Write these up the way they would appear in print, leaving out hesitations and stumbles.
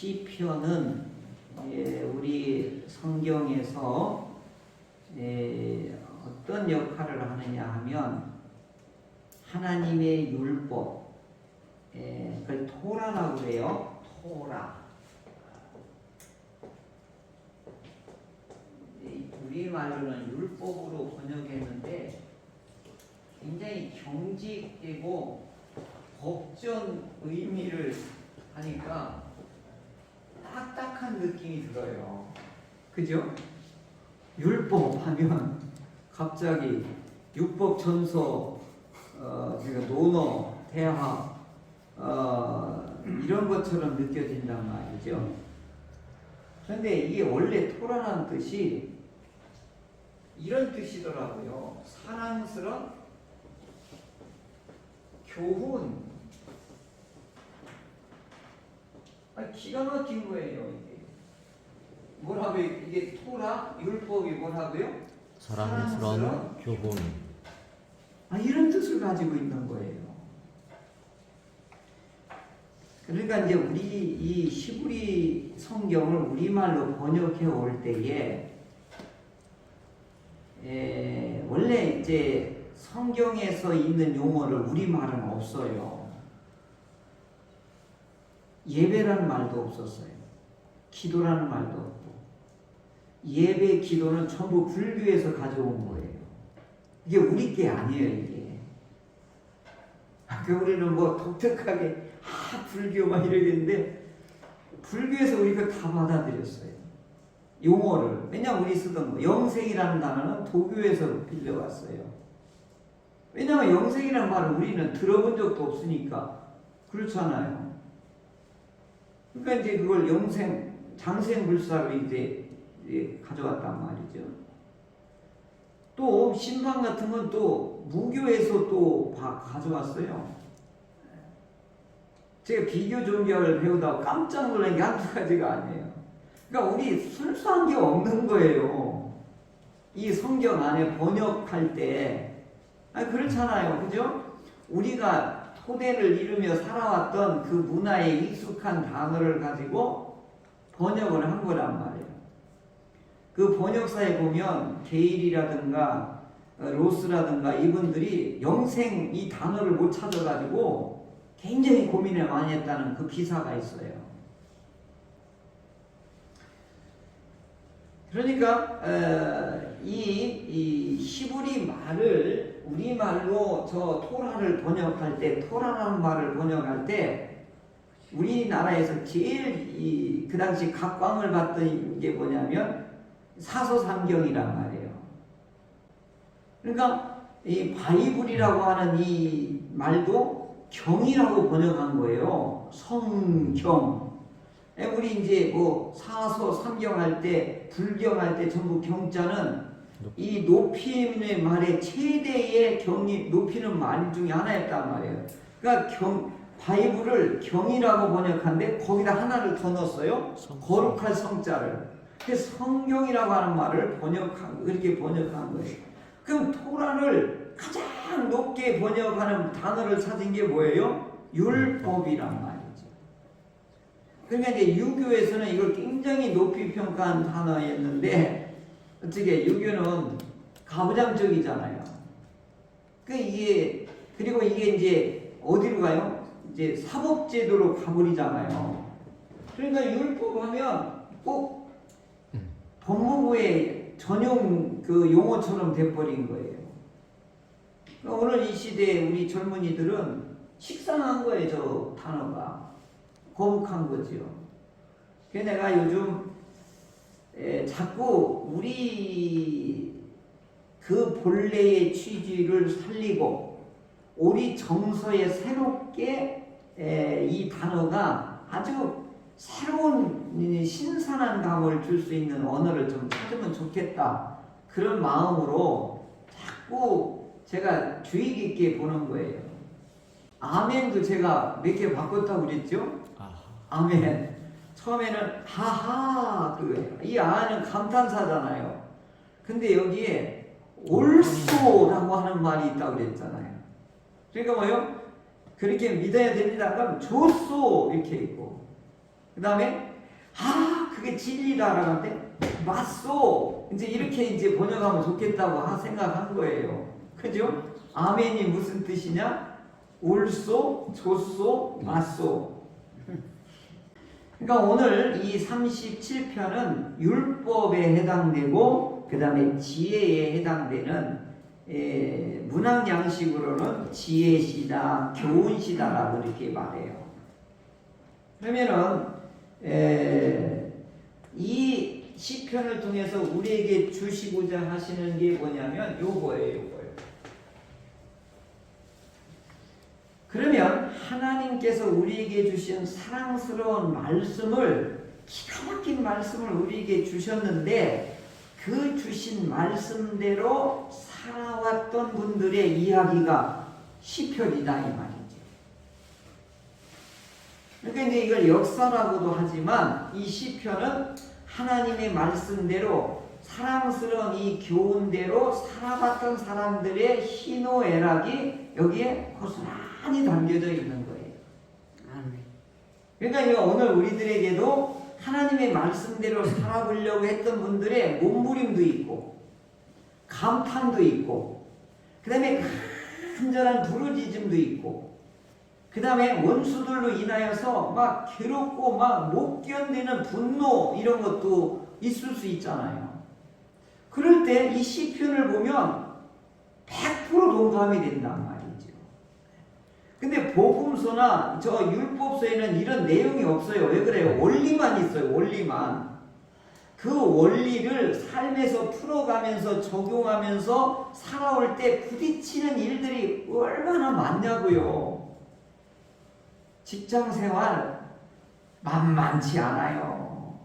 시편은 우리 성경에서 어떤 역할을 하느냐 하면 하나님의 율법, 그걸 토라라고 그래요. 토라. 우리말로는 율법으로 번역했는데 굉장히 경직되고 법전 의미를 하니까 딱딱한 느낌이 들어요. 그죠? 율법 하면 갑자기 육법천서, 논어, 대화 이런 것처럼 느껴진단 말이죠. 그런데 이게 원래 토라라는 뜻이 이런 뜻이더라고요. 사랑스러운 교훈. 기가 막힌 거예요. 이게 뭐라고요? 이게 토라 율법이 뭐라고요? 사랑스러운 교훈. 이런 뜻을 가지고 있는 거예요. 그러니까 이제 우리 이 히브리 성경을 우리말로 번역해 올 때에 원래 이제 성경에서 있는 용어를 우리말은 없어요. 예배라는 말도 없었어요. 기도라는 말도 없고. 예배, 기도는 전부 불교에서 가져온 거예요. 이게 우리 게 아니에요, 이게. 우리는 뭐 독특하게 불교 막 이러겠는데 불교에서 우리가 다 받아들였어요. 용어를. 왜냐면 우리 쓰던 거 영생이라는 단어는 도교에서 빌려왔어요. 왜냐면 영생이라는 말을 우리는 들어본 적도 없으니까. 그렇잖아요. 그러니까 이제 그걸 영생, 장생불사로 이제 가져왔단 말이죠. 또 신방 같은 건 또 무교에서 또 가져왔어요. 제가 비교 종교를 배우다가 깜짝 놀란 게 한두 가지가 아니에요. 그러니까 우리 순수한 게 없는 거예요. 이 성경 안에 번역할 때. 그렇잖아요. 그죠? 우리가 토대를 이루며 살아왔던 그 문화에 익숙한 단어를 가지고 번역을 한 거란 말이에요. 그 번역사에 보면 게일이라든가 로스라든가 이분들이 영생 이 단어를 못 찾아가지고 굉장히 고민을 많이 했다는 그 기사가 있어요. 그러니까 이 히브리 말을 우리말로 저 토라를 번역할 때, 토라라는 말을 번역할 때 우리나라에서 제일 그 당시 각광을 받던 게 뭐냐면 사서삼경이란 말이에요. 그러니까 이 바이블이라고 하는 이 말도 경이라고 번역한 거예요. 성경. 우리 이제 뭐 사서 삼경할 때, 불경할 때 전부 경자는 이 높임의 말의 최대의 경이 높이는 말 중에 하나였단 말이에요. 그러니까 바이블을 경이라고 번역한데 거기다 하나를 더 넣었어요. 거룩할 성자를. 그래서 성경이라고 하는 말을 그렇게 번역한 거예요. 그럼 토라를 가장 높게 번역하는 단어를 찾은 게 뭐예요? 율법이란 말이죠. 그러니까 이제 유교에서는 이걸 굉장히 높이 평가한 단어였는데 어떻게 유교는 가부장적이잖아요. 그리고 이게 이제 어디로 가요? 이제 사법제도로 가버리잖아요. 그러니까 율법하면 꼭 법무부의 전용 그 용어처럼 돼버린 거예요. 오늘 이 시대에 우리 젊은이들은 식상한 거예요, 저 단어가. 거북한 거죠. 그래서 내가 요즘 자꾸 우리 그 본래의 취지를 살리고 우리 정서에 새롭게 이 단어가 아주 새로운 신선한 감을 줄 수 있는 언어를 좀 찾으면 좋겠다. 그런 마음으로 자꾸 제가 주의 깊게 보는 거예요. 아멘도 제가 몇 개 바꿨다고 그랬죠? 아멘. 처음에는 하하 그거예요. 이 아는 감탄사잖아요. 근데 여기에 올소라고 하는 말이 있다고 그랬잖아요. 그러니까 뭐요? 그렇게 믿어야 됩니다. 그럼 좋소 이렇게 있고 그 다음에 아, 그게 진리다라고 하는데 맞소. 이제 이렇게 이제 번역하면 좋겠다고 생각한 거예요. 그죠? 아멘이 무슨 뜻이냐? 옳소, 좋소, 맞소. 그러니까 오늘 이 37편은 율법에 해당되고 그 다음에 지혜에 해당되는 문학 양식으로는 지혜시다, 교훈시다라고 이렇게 말해요. 그러면은 이 시편을 통해서 우리에게 주시고자 하시는 게 뭐냐면 요거예요. 그러면 하나님께서 우리에게 주신 사랑스러운 말씀을, 기가 막힌 말씀을 우리에게 주셨는데 그 주신 말씀대로 살아왔던 분들의 이야기가 시편이다 이 말이죠. 그러니까 이제 이걸 역사라고도 하지만 이 시편은 하나님의 말씀대로 사랑스러운 이 교훈대로 살아봤던 사람들의 희노애락이 여기에 고스란히 담겨져 있는 거예요. 그러니까 오늘 우리들에게도 하나님의 말씀대로 살아보려고 했던 분들의 몸부림도 있고 감탄도 있고 그 다음에 간절한 부르짖음도 있고 그 다음에 원수들로 인하여서 막 괴롭고 막 못 견디는 분노 이런 것도 있을 수 있잖아요. 그럴 때 이 시편을 보면 100% 동감이 된단 말이죠. 근데 복음서나 저 율법서에는 이런 내용이 없어요. 왜 그래요? 원리만 있어요. 원리만. 그 원리를 삶에서 풀어가면서 적용하면서 살아올 때 부딪히는 일들이 얼마나 많냐고요. 직장생활 만만치 않아요.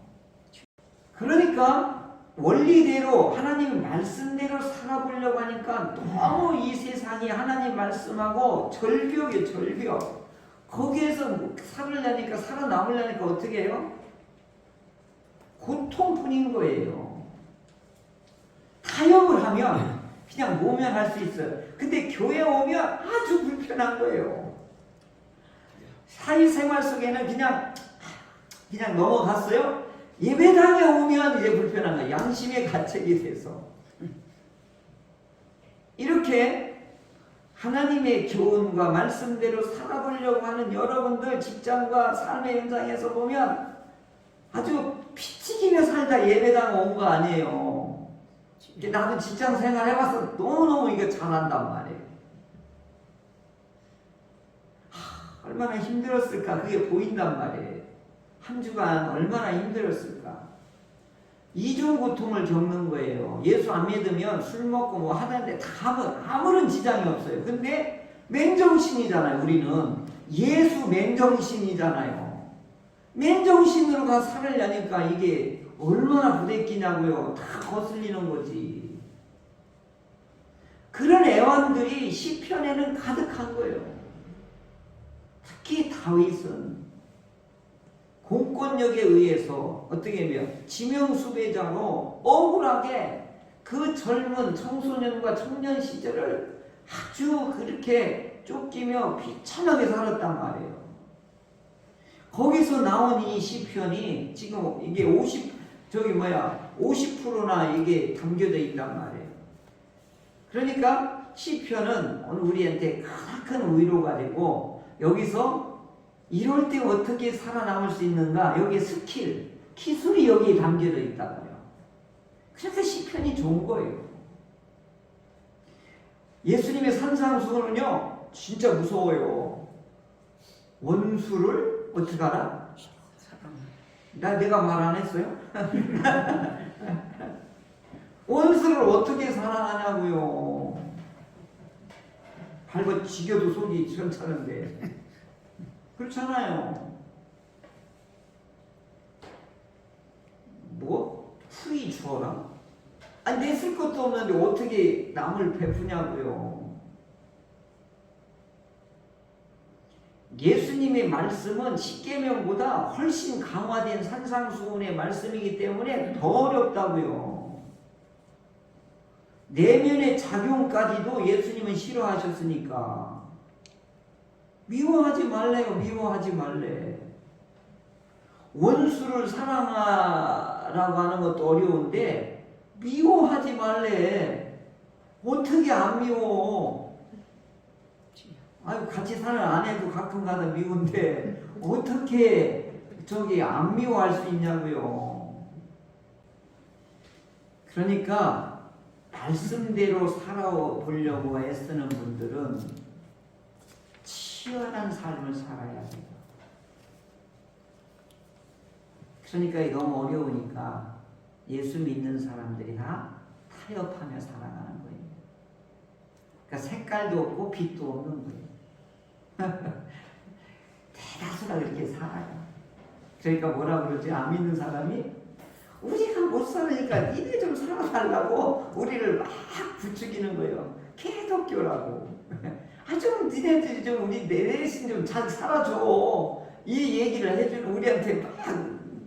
그러니까 원리대로 하나님 말씀대로 살아보려고 하니까 너무 이 세상이 하나님 말씀하고 절벽이에요. 절벽. 거기에서 살으려니까 살아남으려니까 어떻게 해요? 고통뿐인 거예요. 타협을 하면 그냥 모면할 수 있어요. 근데 교회 오면 아주 불편한 거예요. 사회생활 속에는 그냥 넘어갔어요. 예배당에 오면 이제 불편한 거예요. 양심의 가책이 돼서. 이렇게 하나님의 교훈과 말씀대로 살아보려고 하는 여러분들 직장과 삶의 현장에서 보면 아주 피튀기며 살다 예배당 온 거 아니에요. 나도 직장 생활 해봐서 너무너무 이거 잘한단 말이에요. 얼마나 힘들었을까 그게 보인단 말이에요. 한 주간 얼마나 힘들었을까. 이중 고통을 겪는 거예요. 예수 안 믿으면 술 먹고 뭐 하는데 다 아무런 지장이 없어요. 근데 맨정신이잖아요. 우리는 예수 맨정신이잖아요. 맨정신으로 가 살으려니까 이게 얼마나 부대끼냐고요. 다 거슬리는 거지. 그런 애완들이 시편에는 가득한 거예요. 특히 다윗은 공권력에 의해서 어떻게 하면 지명수배자로 억울하게 그 젊은 청소년과 청년 시절을 아주 그렇게 쫓기며 비참하게 살았단 말이에요. 거기서 나온 이 시편이 지금 이게 50%나 이게 담겨져 있단 말이에요. 그러니까 시편은 오늘 우리한테 큰 위로가 되고 여기서 이럴 때 어떻게 살아남을 수 있는가? 여기에 기술이 여기에 담겨져 있다고요. 그래서 시편이 좋은 거예요. 예수님의 산상수훈은요, 진짜 무서워요. 원수를 어떻게 알아? 내가 말 안 했어요? 원수를 어떻게 사랑하냐고요. 밟아 지겨도 속이 시원찮은데. 그렇잖아요. 뭐? 후히 주어라? 아니 내 쓸 것도 없는데 어떻게 남을 베푸냐고요. 예수님의 말씀은 십계명보다 훨씬 강화된 산상수훈의 말씀이기 때문에 더 어렵다고요. 내면의 작용까지도 예수님은 싫어하셨으니까 미워하지 말래요. 미워하지 말래. 원수를 사랑하라고 하는 것도 어려운데 미워하지 말래. 어떻게 안 미워? 아유, 같이 사는 아내도 가끔 가다 미운데 어떻게 저기 안 미워할 수 있냐고요. 그러니까 말씀대로 살아보려고 애쓰는 분들은 치열한 삶을 살아야 돼요. 그러니까 이게 너무 어려우니까 예수 믿는 사람들이 다 타협하며 살아가는 거예요. 그러니까 색깔도 없고 빛도 없는 거예요. 대다수가 그렇게 살아요. 그러니까 뭐라 그러지? 안 믿는 사람이 우리가 못 살으니까 니네 좀 살아달라고 우리를 막 부추기는 거예요. 개독교라고. 좀 니네들이 좀 우리 내 대신 좀 잘 살아줘. 이 얘기를 해주는 우리한테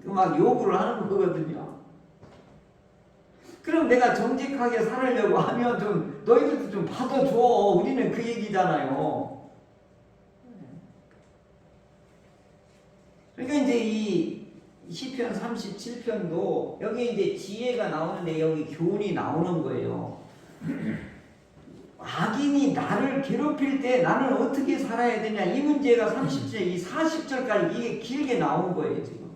막 요구를 하는 거거든요. 그럼 내가 정직하게 살으려고 하면 좀 너희들도 좀 받아줘. 우리는 그 얘기잖아요. 그러니까 이제 이 시편 37편도 여기 이제 지혜가 나오는데 여기 교훈이 나오는 거예요. 악인이 나를 괴롭힐 때 나는 어떻게 살아야 되냐, 이 문제가 30절, 이 40절까지 이게 길게 나온 거예요 지금.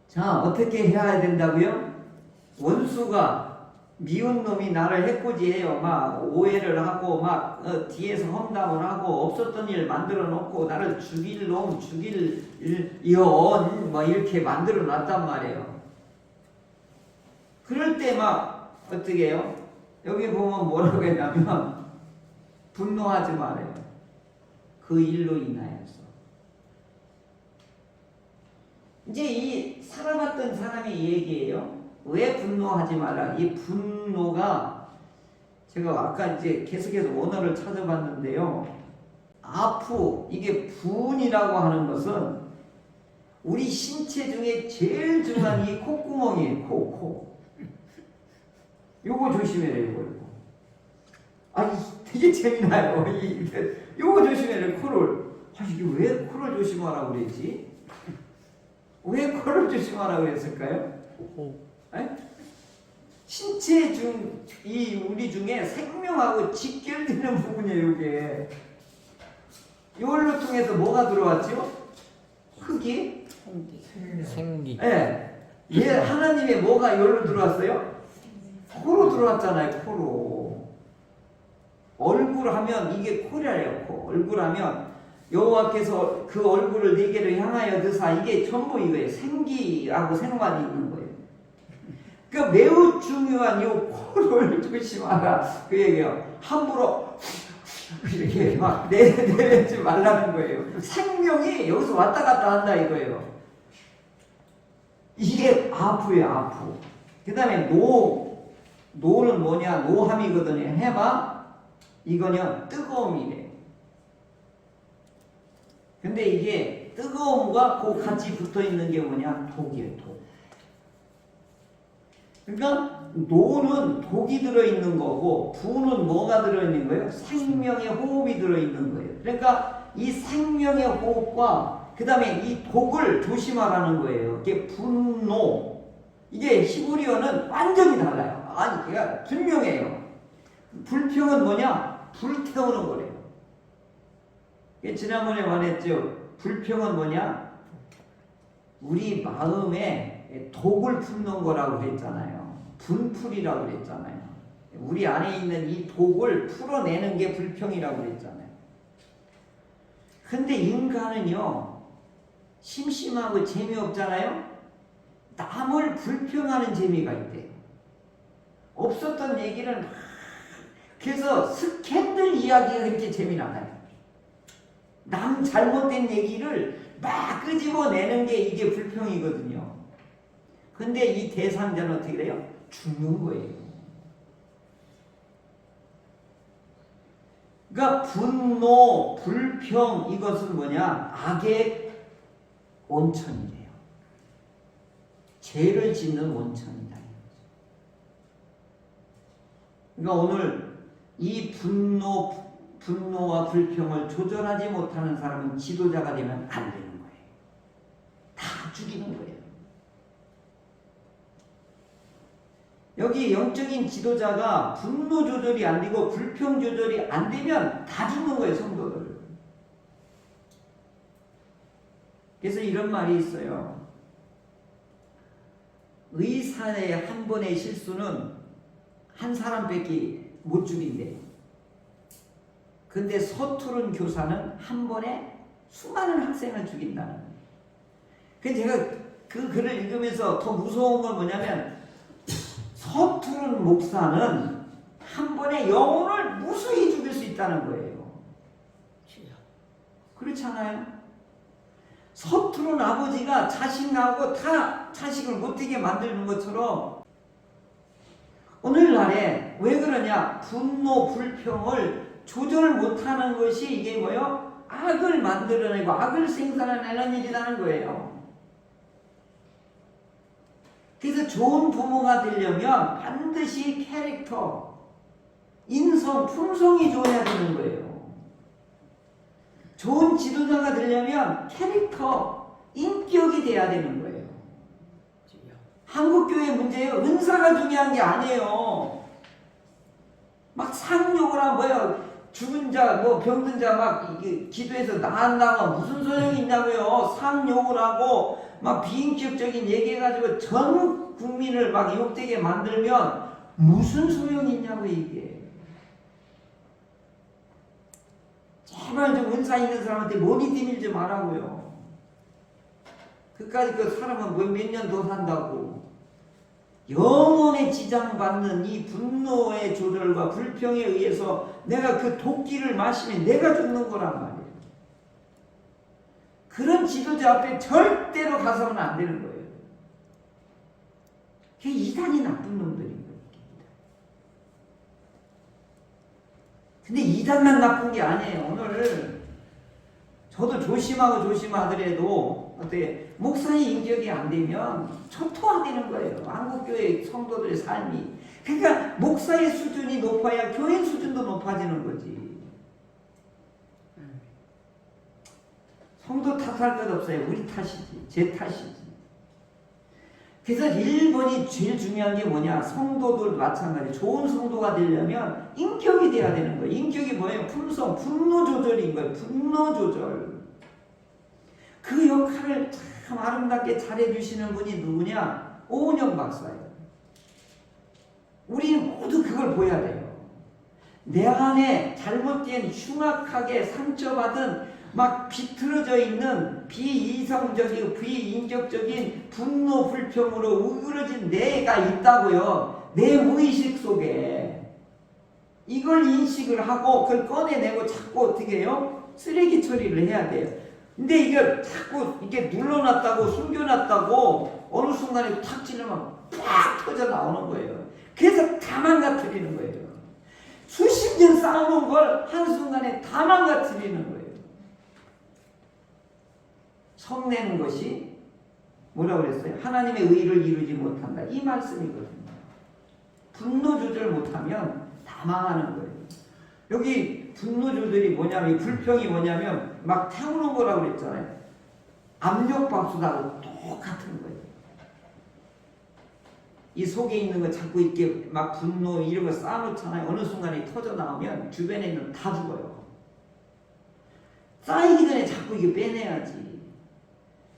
자, 어떻게 해야 된다고요? 원수가 미운 놈이 나를 해코지해요. 막 오해를 하고 막 뒤에서 험담을 하고 없었던 일 만들어 놓고 나를 죽일 놈, 죽일 연 뭐 이렇게 만들어 놨단 말이에요. 그럴 때 막 어떻게 해요? 여기 보면 뭐라고 했냐면 분노하지 말아요. 그 일로 인하여서. 이제 이 살아봤던 사람이 얘기해요. 왜 분노하지 마라? 이 분노가 제가 아까 이제 계속해서 원어를 찾아봤는데요. 아프, 이게 분이라고 하는 것은 우리 신체 중에 제일 중요한 이 콧구멍이에요. 코. 요거 조심해요, 요거. 아, 되게 재미나요. 요거 조심해요, 코를. 아, 이게 왜 코를 조심하라고 그랬지? 왜 코를 조심하라고 그랬을까요? 에? 신체 중, 우리 중에 생명하고 직결되는 부분이에요, 이게. 이걸로 통해서 뭐가 들어왔죠? 흙이? 생기. 예. 얘 하나님의 뭐가 이걸로 들어왔어요? 코로 들어왔잖아요, 코로. 얼굴 하면 이게 코래요, 코. 얼굴 하면 여호와께서 그 얼굴을 네게로 향하여 드사, 이게 전부 이거예요. 생기하고 생관이 있는 거예요. 그러니까 매우 중요한 이 코를 조심하라, 그 얘기예요. 함부로 이렇게 막 내뱉지 말라는 거예요. 생명이 여기서 왔다 갔다 한다 이거예요. 이게 아프예요, 아프. 그 다음에 노는 뭐냐? 노함이거든요. 해봐. 이거는 뜨거움이래. 근데 이게 뜨거움과 같이 붙어 있는 게 뭐냐? 독이에요, 독. 그러니까 노는 독이 들어있는 거고 부는 뭐가 들어있는 거예요? 생명의 호흡이 들어있는 거예요. 그러니까 이 생명의 호흡과 그 다음에 이 독을 조심하라는 거예요. 이게 분노. 이게 히브리어는 완전히 달라요. 아니, 걔가 분명해요. 불평은 뭐냐? 불태우는 거래요. 지난번에 말했죠. 불평은 뭐냐? 우리 마음에 독을 품는 거라고 그랬잖아요. 분풀이라고 그랬잖아요. 우리 안에 있는 이 독을 풀어내는 게 불평이라고 그랬잖아요. 근데 인간은요, 심심하고 재미없잖아요. 남을 불평하는 재미가 있대요. 없었던 얘기를 막, 그래서 스캔들 이야기가 그렇게 재미나요. 남 잘못된 얘기를 막 끄집어내는 게 이게 불평이거든요. 근데 이 대상자는 어떻게 돼요? 죽는 거예요. 그러니까 분노, 불평, 이것은 뭐냐? 악의 온천이래요. 죄를 짓는 온천이다. 그러니까 오늘 이 분노와 불평을 조절하지 못하는 사람은 지도자가 되면 안 되는 거예요. 다 죽이는 거예요. 여기 영적인 지도자가 분노 조절이 안 되고 불평 조절이 안 되면 다 죽는 거예요, 성도들. 그래서 이런 말이 있어요. 의사의 한 번의 실수는 한 사람밖에 못 죽인대요. 근데 서투른 교사는 한 번에 수많은 학생을 죽인다는 거예요. 그래서 제가 그 글을 읽으면서 더 무서운 건 뭐냐면 서투른 목사는 한 번에 영혼을 무수히 죽일 수 있다는 거예요. 그렇지 않아요? 서투른 아버지가 자식 낳고 다 자식을 못되게 만드는 것처럼 오늘날에 왜 그러냐? 분노, 불평을 조절 못하는 것이 이게 뭐요? 악을 만들어내고 악을 생산해내는 일이라는 거예요. 그래서 좋은 부모가 되려면 반드시 캐릭터, 인성, 품성이 좋아야 되는 거예요. 좋은 지도자가 되려면 캐릭터, 인격이 돼야 되는 거예요. 한국교회 문제예요. 은사가 중요한 게 아니에요. 막 상욕을 하면 뭐야, 죽은 자, 뭐 병든 자 막 기도해서 나았나가 무슨 소용이 있냐고요. 상욕을 하고 막 비인격적인 얘기해가지고 전 국민을 막 욕되게 만들면 무슨 소용이 있냐고 이게. 제발 좀 은사 있는 사람한테 머리 디밀 좀 하라고요. 그까짓 그 사람은 몇 년 더 산다고. 영혼에 지장받는 이 분노의 조절과 불평에 의해서 내가 그 독기를 마시면 내가 죽는 거란 말이에요. 그런 지도자 앞에 절대로 가서는 안 되는 거예요. 그게 이단이 나쁜 놈들인 거예요. 근데 이단만 나쁜 게 아니에요. 오늘 저도 조심하더라도 어떻게 목사의 인격이 안 되면 초토화되는 거예요. 한국교회 성도들의 삶이. 그러니까 목사의 수준이 높아야 교회 수준도 높아지는 거지. 성도 탓할 것 없어요. 우리 탓이지. 제 탓이지. 그래서 1번이 제일 중요한 게 뭐냐? 성도들 마찬가지. 좋은 성도가 되려면 인격이 돼야 되는 거예요. 인격이 뭐예요? 품성, 분노 조절인 거예요. 분노 조절. 그 역할을 참 아름답게 잘해주시는 분이 누구냐? 오은영 박사예요. 우리는 모두 그걸 보여야 돼요. 내 안에 잘못된 흉악하게 상처받은 막 비틀어져 있는 비이성적이고 비인격적인 분노 불평으로 우그러진 내가 있다고요. 내 무의식 속에. 이걸 인식을 하고 그걸 꺼내내고 자꾸 어떻게 해요? 쓰레기 처리를 해야 돼요. 근데 이게 자꾸 이렇게 눌러놨다고 숨겨놨다고 어느 순간에 탁 찌르면 팍 터져 나오는 거예요. 그래서 다 망가뜨리는 거예요. 수십 년 쌓아놓은 걸 한순간에 다 망가뜨리는 거예요. 성내는 것이 뭐라고 그랬어요? 하나님의 의를 이루지 못한다. 이 말씀이거든요. 분노 조절 못하면 다 망하는 거예요. 여기 분노 조절이 뭐냐면, 불평이 뭐냐면 막 태우는 거라고 그랬잖아요. 압력밥솥하고 똑같은 거예요. 이 속에 있는 거 자꾸 이렇게 막 분노 이런 거 쌓아놓잖아요. 어느 순간에 터져 나오면 주변에 있는 다 죽어요. 쌓이기 전에 자꾸 이게 빼내야지.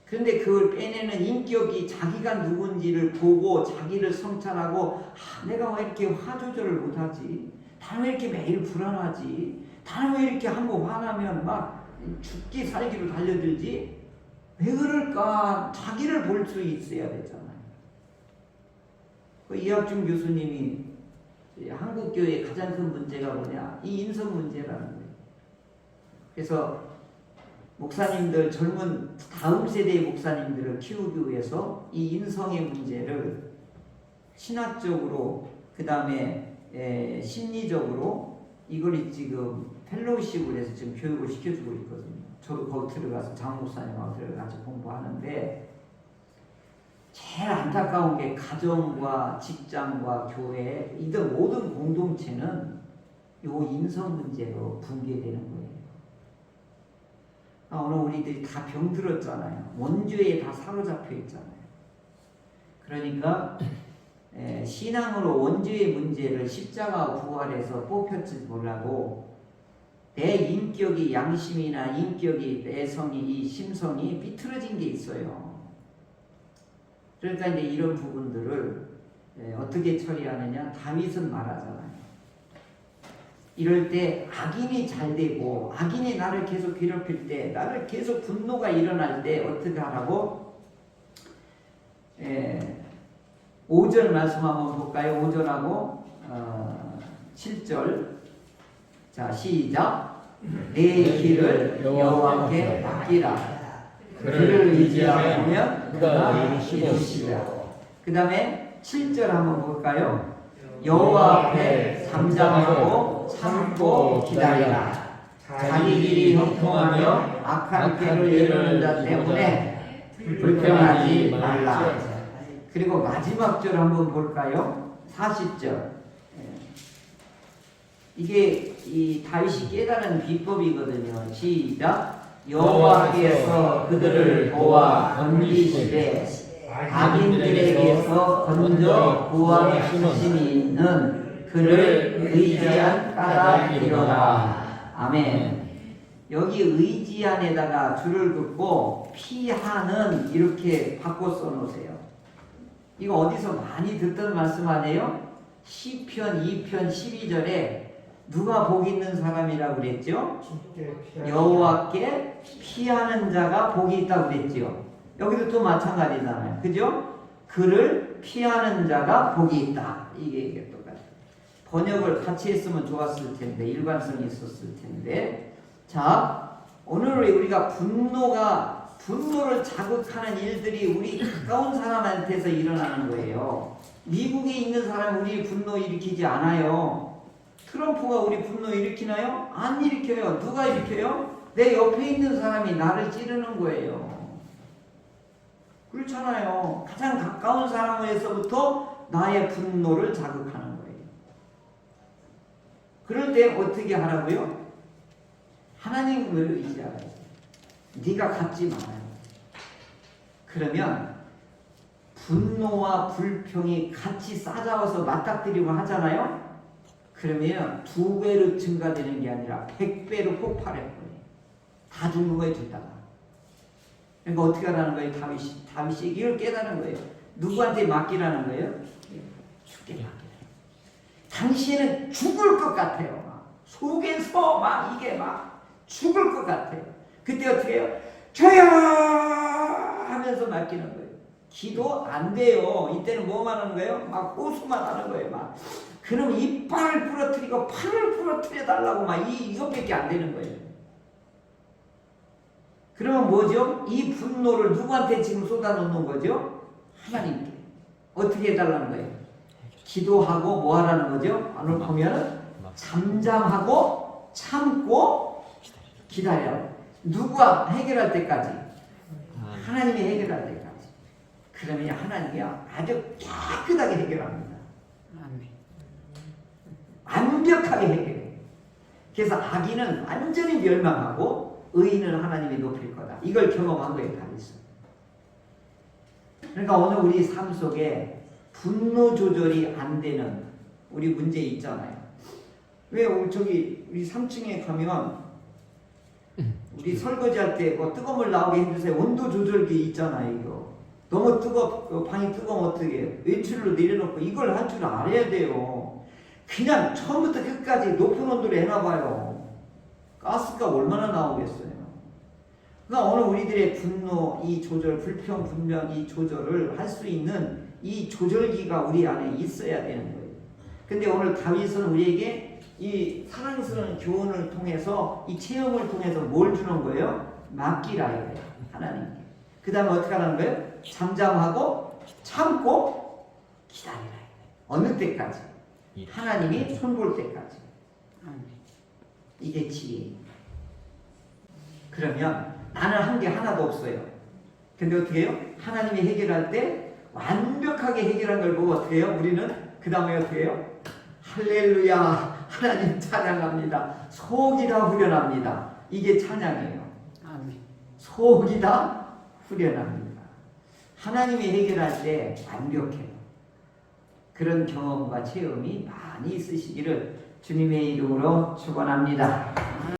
그런데 그걸 빼내는 인격이 자기가 누군지를 보고 자기를 성찰하고, 내가 왜 이렇게 화 조절을 못하지? 나는 왜 이렇게 매일 불안하지? 나는 왜 이렇게 한번 화나면 막 죽기 살기로 달려들지? 왜 그럴까? 자기를 볼 수 있어야 되잖아요. 이학중 교수님이 한국교회의 가장 큰 문제가 뭐냐? 이 인성 문제라는 거예요. 그래서 목사님들, 젊은 다음 세대의 목사님들을 키우기 위해서 이 인성의 문제를 신학적으로, 그 다음에 심리적으로 이걸 지금 펠로우십을 해서 지금 교육을 시켜주고 있거든요. 저도 거기 들어가서 장 목사님하고 들어가서 공부하는데, 제일 안타까운 게 가정과 직장과 교회, 이들 모든 공동체는 이 인성 문제로 붕괴되는 거예요. 오늘 우리들이 다 병들었잖아요. 원죄에 다 사로잡혀 있잖아요. 그러니까 신앙으로 원죄의 문제를 십자가 부활해서 뽑혔지 몰라도 내 인격이 양심이나 인격이 내성이 이 심성이 비틀어진 게 있어요. 그러니까 이제 이런 부분들을 어떻게 처리하느냐? 다윗은 말하잖아요. 이럴 때 악인이 잘 되고 악인이 나를 계속 괴롭힐 때 나를 계속 분노가 일어날 때 어떻게 하라고? 5절 말씀 한번 볼까요? 5절하고 7절 자 시작 내 길을 여호와께 맡기라 그를 의지하면 그가 이루시리라. 그 다음에 7절 한번 볼까요? 여호와 앞에 잠잠하고 참고 기다리라. 자기 길이 형통하며 악한 길을 이루는 자 때문에 불평하지 말라. 그리고 마지막 절 한번 볼까요? 40절. 이게 이 다윗이 깨달은 비법이거든요. 시작. 여호와께서 그들을 도와 건지시되 악인들에게서 건져 구하시는 그를 의지한 까닭이로다. 아멘. 여기 의지한에다가 줄을 긋고 피하는 이렇게 바꿔 써놓으세요. 이거 어디서 많이 듣던 말씀 아니에요? 시편 2편 12절에 누가 복 있는 사람이라고 그랬죠? 여호와께 피하는 자가 복이 있다고 그랬죠. 여기도 또 마찬가지잖아요. 그죠? 그를 피하는 자가 복이 있다. 이게 똑같아요. 번역을 같이 했으면 좋았을 텐데, 일관성이 있었을 텐데. 자, 오늘 우리가 분노를 자극하는 일들이 우리 가까운 사람한테서 일어나는 거예요. 미국에 있는 사람이 우리 분노 일으키지 않아요. 트럼프가 우리 분노 일으키나요? 안 일으켜요. 누가 일으켜요? 내 옆에 있는 사람이 나를 찌르는 거예요. 그렇잖아요. 가장 가까운 사람에서부터 나의 분노를 자극하는 거예요. 그럴 때 어떻게 하라고요? 하나님을 의지하라고. 네가 갖지 말아요. 그러면 분노와 불평이 같이 쌓아져서 맞닥뜨리고 하잖아요. 그러면 2배로 증가되는 게 아니라 100배로 폭발할 거예요. 다 죽는 거예요, 둘 다가. 그러니까 어떻게 하라는 거예요? 다윗이 이걸 깨달은 거예요. 누구한테 맡기라는 거예요? 죽게 맡기라. 당신은 죽을 것 같아요. 막. 속에서 막 이게 막 죽을 것 같아요. 그때 어떻게 해요? 저야 하면서 맡기는 거예요. 기도 안 돼요. 이때는 뭐만 하는 거예요? 막 호수만 하는 거예요. 막. 그럼 이빨을 부러뜨리고 팔을 부러뜨려 달라고 막 이것밖에 안 되는 거예요. 그러면 뭐죠? 이 분노를 누구한테 지금 쏟아놓는 거죠? 하나님께. 어떻게 해달라는 거예요? 기도하고 뭐 하라는 거죠? 오늘 보면 잠잠하고 참고 기다려. 누가 해결할 때까지? 하나님이 해결할 때까지. 그러면 하나님이 아주 깨끗하게 해결합니다. 완벽하게 해결해요. 그래서 악인은 완전히 멸망하고 의인은 하나님이 높일 거다. 이걸 경험한 거예요, 다윗은. 그러니까 오늘 우리 삶 속에 분노 조절이 안 되는 우리 문제 있잖아요. 왜 우리 3층에 가면 우리 설거지할 때 뭐 뜨거운 물 나오게 해주세요. 온도 조절기 있잖아요, 이거. 너무 방이 뜨거우면 어떻게 해요? 외출로 내려놓고 이걸 할 줄 알아야 돼요. 그냥 처음부터 끝까지 높은 온도로 해놔봐요. 가스가 얼마나 나오겠어요. 그러니까 오늘 우리들의 분노, 이 조절, 불평, 분명 이 조절을 할 수 있는 이 조절기가 우리 안에 있어야 되는 거예요. 근데 오늘 다윗은 우리에게 이 사랑스러운 교훈을 통해서 이 체험을 통해서 뭘 주는 거예요? 맡기라 이거예요. 하나님께. 그 다음에 어떻게 하는 거예요? 잠잠하고 참고 기다리라 이거예요. 어느 때까지? 하나님이 손볼 때까지. 이게 지혜입니다. 그러면 나는 한 게 하나도 없어요. 근데 어떻게 해요? 하나님이 해결할 때 완벽하게 해결한 걸 보고 어떻게 해요? 우리는 그 다음에 어떻게 해요? 할렐루야 하나님 찬양합니다. 속이 다 후련합니다. 이게 찬양이에요. 아멘. 속이 다 후련합니다. 하나님이 해결할 때 완벽해요. 그런 경험과 체험이 많이 있으시기를 주님의 이름으로 축원합니다.